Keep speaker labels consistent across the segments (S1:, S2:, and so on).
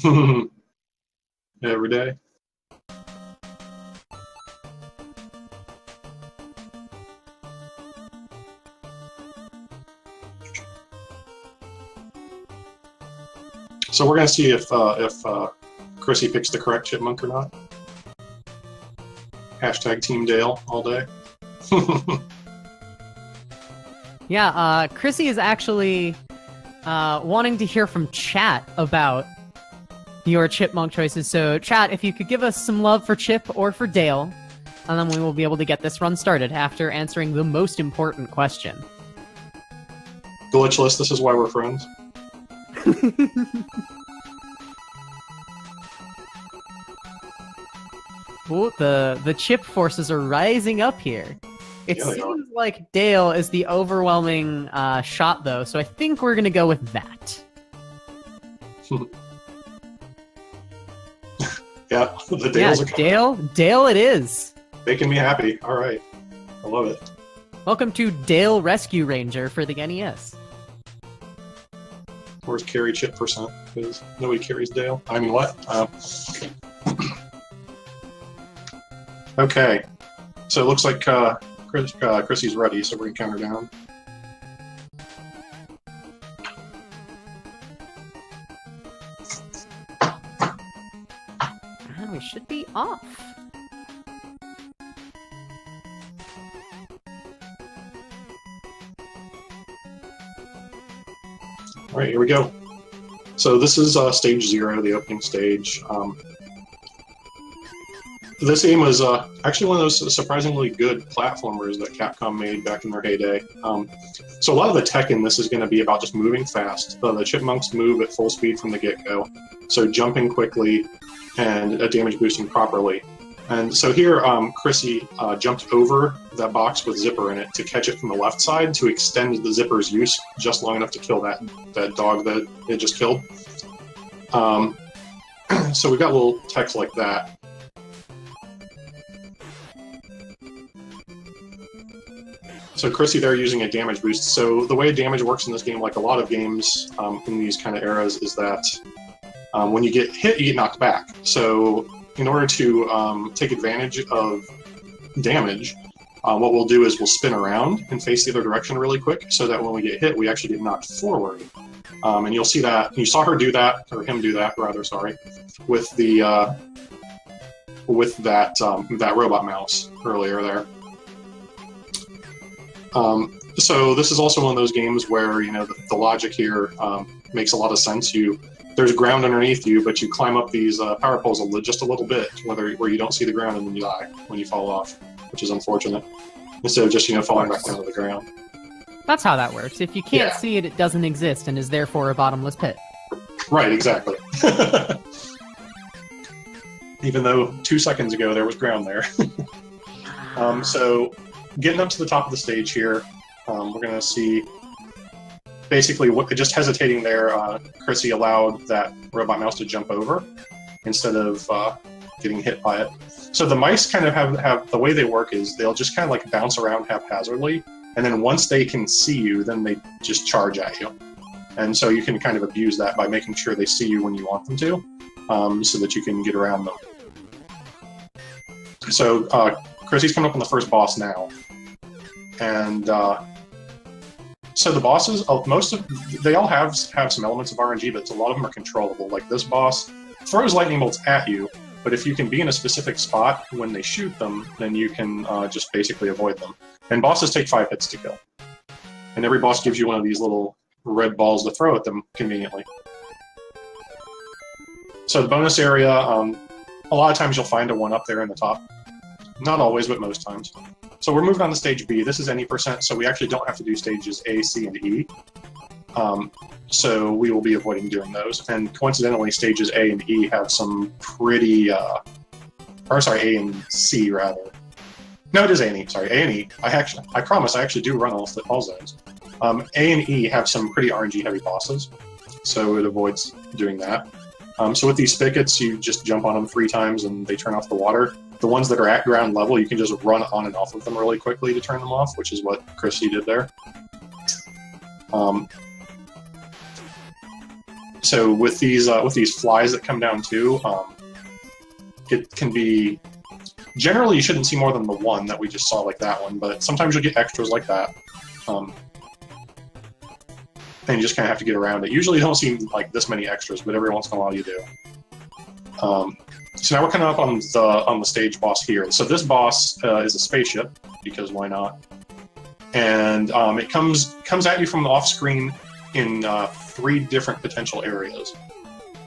S1: Every day. So we're gonna see if Chrissy picks the correct chipmunk or not. Hashtag Team Dale all day.
S2: Yeah, Chrissy is actually wanting to hear from chat about your chipmunk choices. So, chat, if you could give us some love for Chip or for Dale, and then we will be able to get this run started after answering the most important question.
S1: Glitchless, this is why we're friends.
S2: Ooh, the chip forces are rising up here. It seems like Dale is the overwhelming shot, though, so I think we're going to go with that.
S1: Yeah, the Dales are coming.
S2: Dale it is.
S1: Making me happy. All right. I love it.
S2: Welcome to Dale Rescue Ranger for the NES.
S1: Where's carry chip percent? Because nobody carries Dale. I mean, what? Okay. So it looks like Chrissy's ready, so we're going to count her down.
S2: And we should be off.
S1: All right, here we go. So this is stage 0, the opening stage. This game was actually one of those surprisingly good platformers that Capcom made back in their heyday. So a lot of the tech in this is going to be about just moving fast. The chipmunks move at full speed from the get-go, so jumping quickly and damage boosting properly. And so here, Chrissy jumped over that box with zipper in it to catch it from the left side to extend the zipper's use just long enough to kill that dog that it just killed. So we've got little text like that. So Chrissy there using a damage boost. So the way damage works in this game, like a lot of games in these kind of eras, is that when you get hit, you get knocked back. So in order to take advantage of damage, what we'll do is we'll spin around and face the other direction really quick, so that when we get hit, we actually get knocked forward. And you'll see that, you saw her do that, or him do that, rather, sorry, with the that robot mouse earlier there. So this is also one of those games where, you know, the logic here makes a lot of sense. There's ground underneath you, but you climb up these power poles just a little bit, where you don't see the ground and then you die when you fall off, which is unfortunate. Instead of just, you know, falling back down to the ground.
S2: That's how that works. If you can't see it, it doesn't exist and is therefore a bottomless pit.
S1: Right, exactly. Even though 2 seconds ago there was ground there. So getting up to the top of the stage here, we're going to see basically just hesitating there. Chrissy allowed that robot mouse to jump over instead of getting hit by it. So the mice kind of have the way they work is they'll just kind of like bounce around haphazardly, and then once they can see you, then they just charge at you. And so you can kind of abuse that by making sure they see you when you want them to, so that you can get around them. So Chrissy's coming up on the first boss now. And so the bosses, they all have some elements of RNG, but a lot of them are controllable. Like this boss throws lightning bolts at you, but if you can be in a specific spot when they shoot them, then you can just basically avoid them. And bosses take 5 hits to kill. And every boss gives you one of these little red balls to throw at them conveniently. So the bonus area, a lot of times you'll find a 1 up there in the top. Not always, but most times. So we're moving on to stage B. This is any percent, so we actually don't have to do stages A, C, and E. So we will be avoiding doing those. And coincidentally, stages A and E have some pretty, or sorry, A and C rather. No, it is A and E. Sorry, A and E. I promise I actually do run all zones. A and E have some pretty RNG heavy bosses, so it avoids doing that. So with these spigots, you just jump on them 3 times and they turn off the water. The ones that are at ground level, you can just run on and off of them really quickly to turn them off, which is what Chrissy did there. So with these flies that come down too, it can be. Generally, you shouldn't see more than the one that we just saw, like that one. But sometimes you'll get extras like that, and you just kind of have to get around it. Usually, you don't see like this many extras, but every once in a while you do. So now we're coming up on the stage boss here. So this boss is a spaceship, because why not? And it comes at you from the off screen in 3 different potential areas.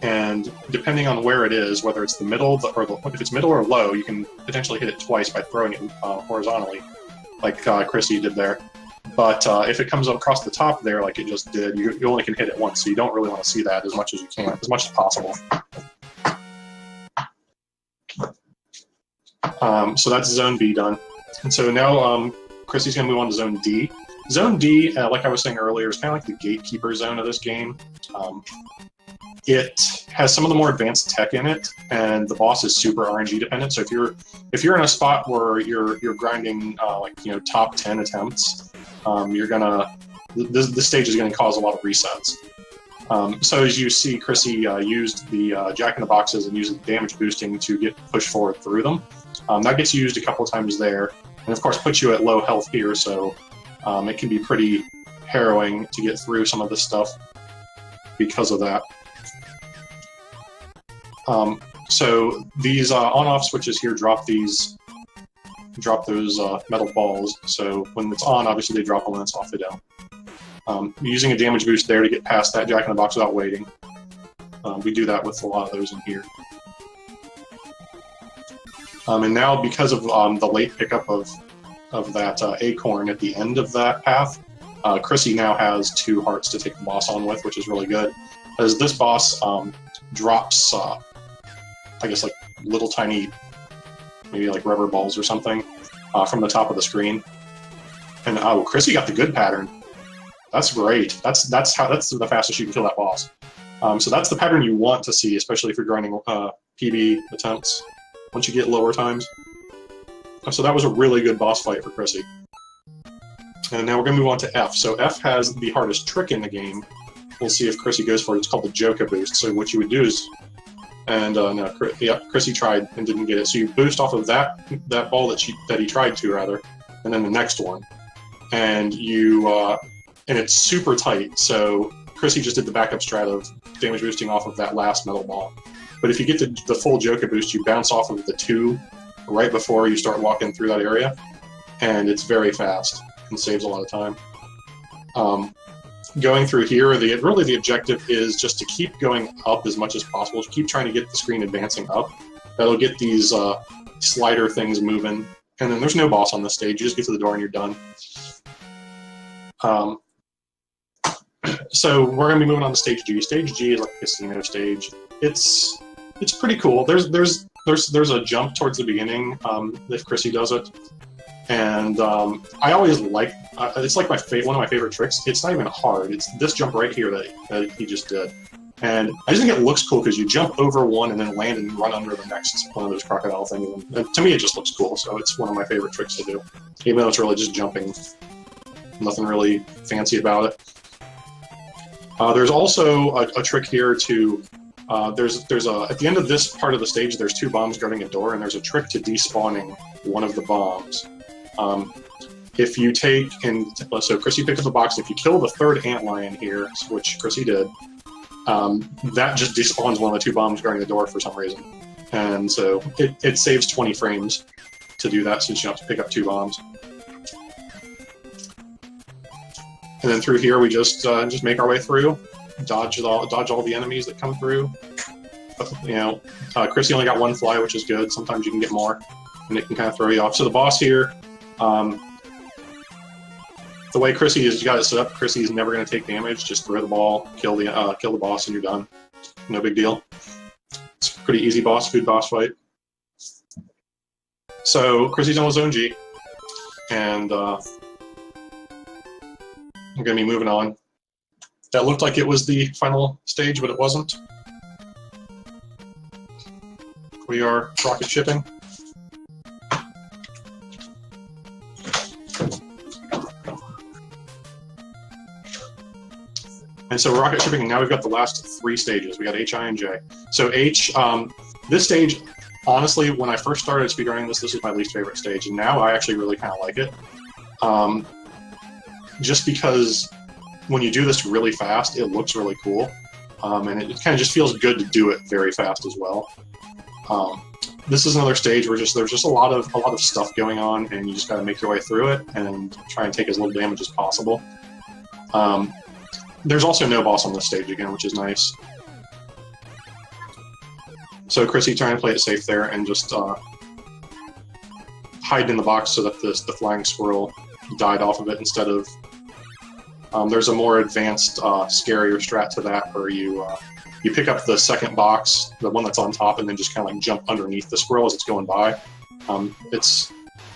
S1: And depending on where it is, whether it's the middle if it's middle or low, you can potentially hit it twice by throwing it horizontally, like Chrissy did there. But if it comes across the top there, like it just did, you only can hit it once, so you don't really want to see that as much as you can, as much as possible. So that's Zone B done. And so now Chrissy's going to move on to Zone D. Zone D, like I was saying earlier, is kind of like the gatekeeper zone of this game. It has some of the more advanced tech in it, and the boss is super RNG dependent. So if you're in a spot where you're grinding top 10 attempts, this stage is gonna cause a lot of resets. So as you see, Chrissy used the Jack in the Boxes and used damage boosting to get pushed forward through them. That gets used a couple times there, and of course puts you at low health here. So it can be pretty harrowing to get through some of this stuff because of that. So these on-off switches here drop those metal balls. So when it's on, obviously they drop them. When it's off, they don't. Using a damage boost there to get past that Jack in the Box without waiting. We do that with a lot of those in here. And now, because of the late pickup of that acorn at the end of that path, Chrissy now has 2 hearts to take the boss on with, which is really good. As this boss drops, I guess, like little tiny, maybe like rubber balls or something, from the top of the screen. And oh, Chrissy got the good pattern. That's great. That's the fastest you can kill that boss. So that's the pattern you want to see, especially if you're grinding PB attempts. Once you get lower times. So that was a really good boss fight for Chrissy. And now we're going to move on to F. So F has the hardest trick in the game. We'll see if Chrissy goes for it. It's called the Joka boost. So what you would do is, and no, Chrissy tried and didn't get it. So you boost off of that ball that he tried to, rather, and then the next one, and and it's super tight. So Chrissy just did the backup strat of damage boosting off of that last metal ball. But if you get the full Joka boost, you bounce off of the 2 right before you start walking through that area, and it's very fast and saves a lot of time. Going through here, really the objective is just to keep going up as much as possible. Keep trying to get the screen advancing up. That'll get these slider things moving, and then there's no boss on this stage. You just get to the door and you're done. So we're going to be moving on to stage G. Stage G is like a casino stage. It's pretty cool. There's a jump towards the beginning if Chrissy does it, and I always like it's like one of my favorite tricks. It's not even hard. It's this jump right here that he just did, and I just think it looks cool because you jump over one and then land and run under the next one of those crocodile things. And to me, it just looks cool. So it's one of my favorite tricks to do, even though it's really just jumping. Nothing really fancy about it. There's also a trick here to. There's at the end of this part of the stage, there's 2 bombs guarding a door, and there's a trick to despawning one of the bombs. If you take, so Chrissy picked up the box, if you kill the 3rd antlion here, which Chrissy did, that just despawns one of the 2 bombs guarding the door for some reason. And so it saves 20 frames to do that, since you have to pick up 2 bombs. And then through here, we just make our way through. Dodge all the enemies that come through. Chrissy only got 1 fly, which is good. Sometimes you can get more, and it can kind of throw you off. So the boss here, the way Chrissy has got it set up, Chrissy is never going to take damage. Just throw the ball, kill the boss, and you're done. No big deal. It's a pretty easy boss, good boss fight. So Chrissy's on Zone G, and I'm going to be moving on. That looked like it was the final stage, but it wasn't. We are rocket shipping. And so we're rocket shipping, and now we've got the last 3 stages. We got H, I, and J. So H, this stage, honestly, when I first started speedrunning this was my least favorite stage, and now I actually really kind of like it. Just because when you do this really fast, it looks really cool, and it kind of just feels good to do it very fast as well. This is another stage where there's just a lot of stuff going on, and you just got to make your way through it and try and take as little damage as possible. There's also no boss on this stage again, which is nice. So Chrissy trying to play it safe there and just hide in the box so that the flying squirrel died off of it instead of... there's a more advanced, scarier strat to that where you pick up the second box, the one that's on top, and then just kind of like jump underneath the squirrel as it's going by. It's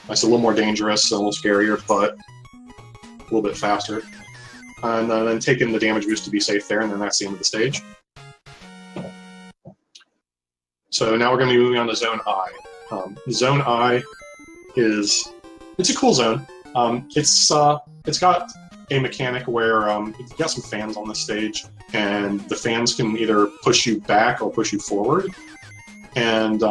S1: a little more dangerous, a little scarier, but a little bit faster. And then taking the damage boost to be safe there, and then that's the end of the stage. So now we're going to be moving on to Zone I. Zone I it's a cool zone. It's got a mechanic where you've got some fans on the stage, and the fans can either push you back or push you forward. And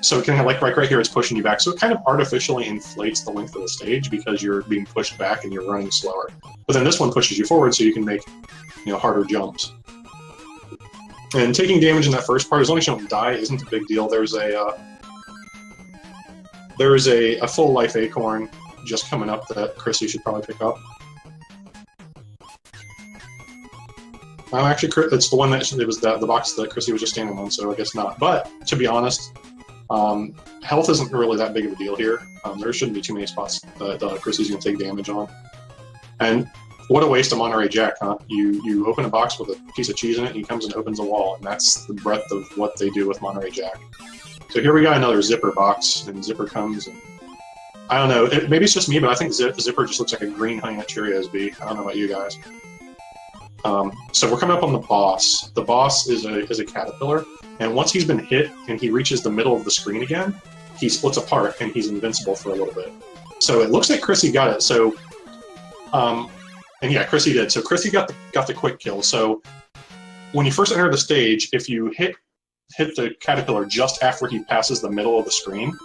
S1: so it can have, like right here, it's pushing you back. So it kind of artificially inflates the length of the stage because you're being pushed back and you're running slower. But then this one pushes you forward, so you can make harder jumps. And taking damage in that first part, as long as you don't die, isn't a big deal. There's a full life acorn just coming up that Chrissy should probably pick up. Actually, it's the one that it was the box that Chrissy was just standing on, so I guess not. But to be honest, health isn't really that big of a deal here. There shouldn't be too many spots that Chrissy's going to take damage on. And what a waste of Monterey Jack, huh? You open a box with a piece of cheese in it, and he comes and opens a wall, and that's the breadth of what they do with Monterey Jack. So here we got another Zipper box, and Zipper comes, and I don't know, maybe it's just me, but I think Zipper just looks like a green Honey Nut Cheerios bee. I don't know about you guys. So we're coming up on the boss. The boss is a caterpillar, and once he's been hit and he reaches the middle of the screen again, he splits apart and he's invincible for a little bit. So it looks like Chrissy got it. So, and yeah, Chrissy did. So Chrissy got the quick kill. So when you first enter the stage, if you hit the caterpillar just after he passes the middle of the screen,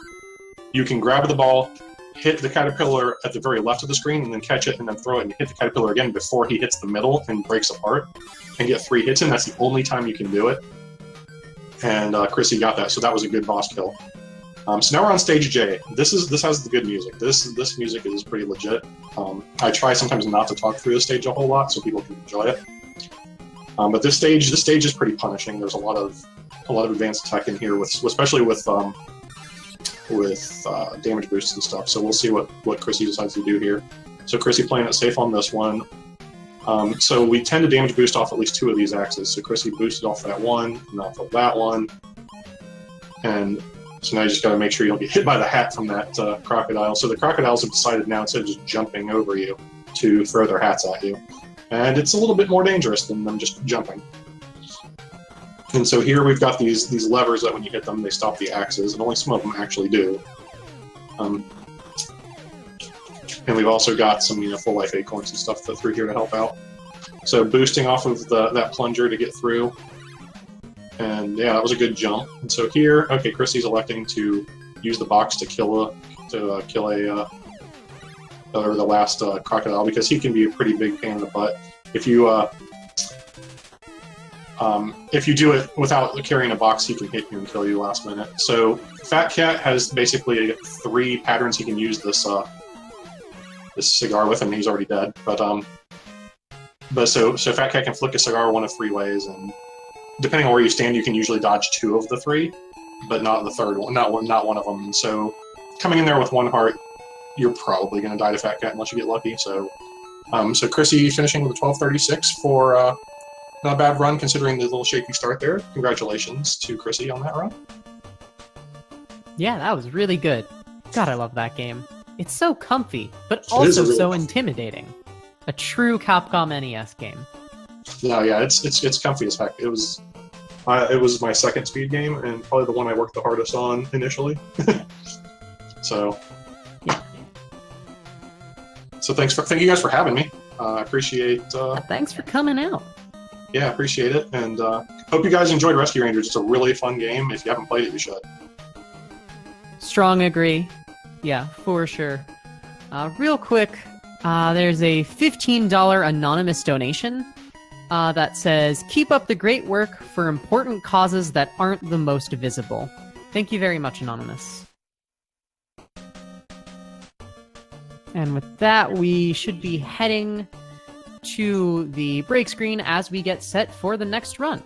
S1: you can grab the ball, hit the caterpillar at the very left of the screen, and then catch it, and then throw it and hit the caterpillar again before he hits the middle and breaks apart, and get 3 hits in. That's the only time you can do it. And Chrissy got that, so that was a good boss kill. So now we're on stage J. This has the good music. This music is pretty legit. I try sometimes not to talk through the stage a whole lot so people can enjoy it. But this stage is pretty punishing. There's a lot of advanced tech in here, especially with damage boosts and stuff. So we'll see what Chrissy decides to do here. So Chrissy playing it safe on this one. So we tend to damage boost off at least 2 of these axes. So Chrissy boosted off that one, and off of that one. And so now you just got to make sure you don't get hit by the hat from that crocodile. So the crocodiles have decided now, instead of just jumping over you, to throw their hats at you. And it's a little bit more dangerous than them just jumping. And so here we've got these levers that when you hit them, they stop the axes, and only some of them actually do. And we've also got some full life acorns and stuff through here to help out. So boosting off of that plunger to get through. And yeah, that was a good jump. And so here, okay, Chrissy's electing to use the box to kill the last crocodile, because he can be a pretty big pain in the butt. If you do it without carrying a box, he can hit you and kill you last minute. So Fat Cat has basically 3 patterns he can use this cigar with, and he's already dead. But so Fat Cat can flick a cigar one of 3 ways, and depending on where you stand, you can usually dodge 2 of the 3, but not the third one, not one of them. So coming in there with 1 heart, you're probably going to die to Fat Cat unless you get lucky. So so Chrissy finishing with a 12:36 for. Not a bad run considering the little shaky start there. Congratulations to Chrissy on that run.
S2: Yeah, that was really good. God, I love that game. It's so comfy, but also really so intimidating. A true Capcom NES game.
S1: No, yeah, it's comfy as heck. It was my second speed game, and probably the one I worked the hardest on initially. So, yeah. So thank you guys for having me. I appreciate.
S2: Thanks for coming out.
S1: Yeah, appreciate it, and hope you guys enjoyed Rescue Rangers. It's a really fun game. If you haven't played it, you should.
S2: Strong agree. Yeah, for sure. Real quick, there's a $15 anonymous donation that says, "Keep up the great work for important causes that aren't the most visible." Thank you very much, Anonymous. And with that, we should be heading to the break screen as we get set for the next run.